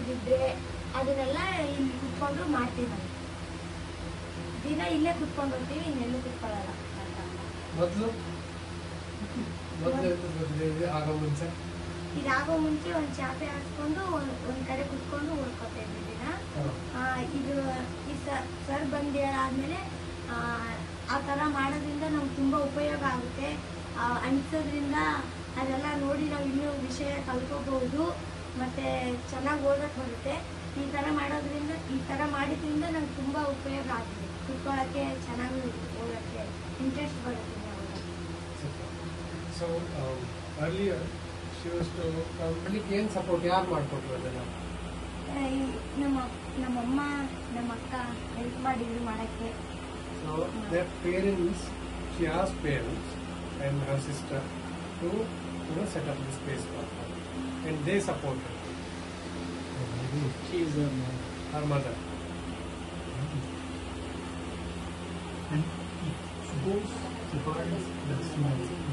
ಮಾಡೋದಿದ್ರೆ ಅದನ್ನೆಲ್ಲ ಇಲ್ಲಿ ಕುತ್ಕೊಂಡು ಮಾಡ್ತೀವಿ ನಾವು. ದಿನ ಇಲ್ಲೇ ಕುತ್ಕೊಂಡು ಹೋಗ್ತೀವಿ, ಇನ್ನೆಲ್ಲೂ ಕುತ್ಕೊಳ್ಳಲ್ಲ. ಇದಾಗೋ ಮುಂಚೆ ಒಂದು ಚಾಪೆ ಹಾಕ್ಕೊಂಡು ಒಂದ್ ಕಡೆ ಕುತ್ಕೊಂಡು ಓದ್ಕೊತಾ ಇದ್ವಿ ದಿನ. ಇದು ಈ ಸರ್ ಬಂದು ಹೇಳಾದ್ಮೇಲೆ ಆ ಥರ ಮಾಡೋದ್ರಿಂದ ನಮ್ಗೆ ತುಂಬಾ ಉಪಯೋಗ ಆಗುತ್ತೆ. ಅನ್ಸೋದ್ರಿಂದ ಅದೆಲ್ಲ ನೋಡಿ ನಾವು ಇನ್ನೂ ವಿಷಯ ಕಲ್ತ್ಕೋಬಹುದು, ಮತ್ತೆ ಚೆನ್ನಾಗಿ ಓದಕ್ ಬರುತ್ತೆ. ಈ ಥರ ಮಾಡೋದ್ರಿಂದ, ಈ ಥರ ಮಾಡಿದ್ರಿಂದ ನಂಗೆ ತುಂಬಾ ಉಪಯೋಗ ಆಗಿದೆ. ಕುತ್ಕೊಳ್ಳೋಕ್ಕೆ, ಚೆನ್ನಾಗಿ ಓದೋಕ್ಕೆ ಇಂಟ್ರೆಸ್ಟ್ ಬರುತ್ತೆ. So earlier she was to ಏನು ಸಪೋರ್ಟ್ ಯಾರು ಮಾಡ್ಕೊಟ್ರು ಅದನ್ನ? ನಮ್ಮಮ್ಮ ನಮ್ಮ ಅಕ್ಕ ಹೆಲ್ಪ್ ಮಾಡಿದ್ರು ಮಾಡಕ್ಕೆ. So their parents, she asked parents and her sister to set up this space for her, and they supported. She is her mother. And suppose the parents, that's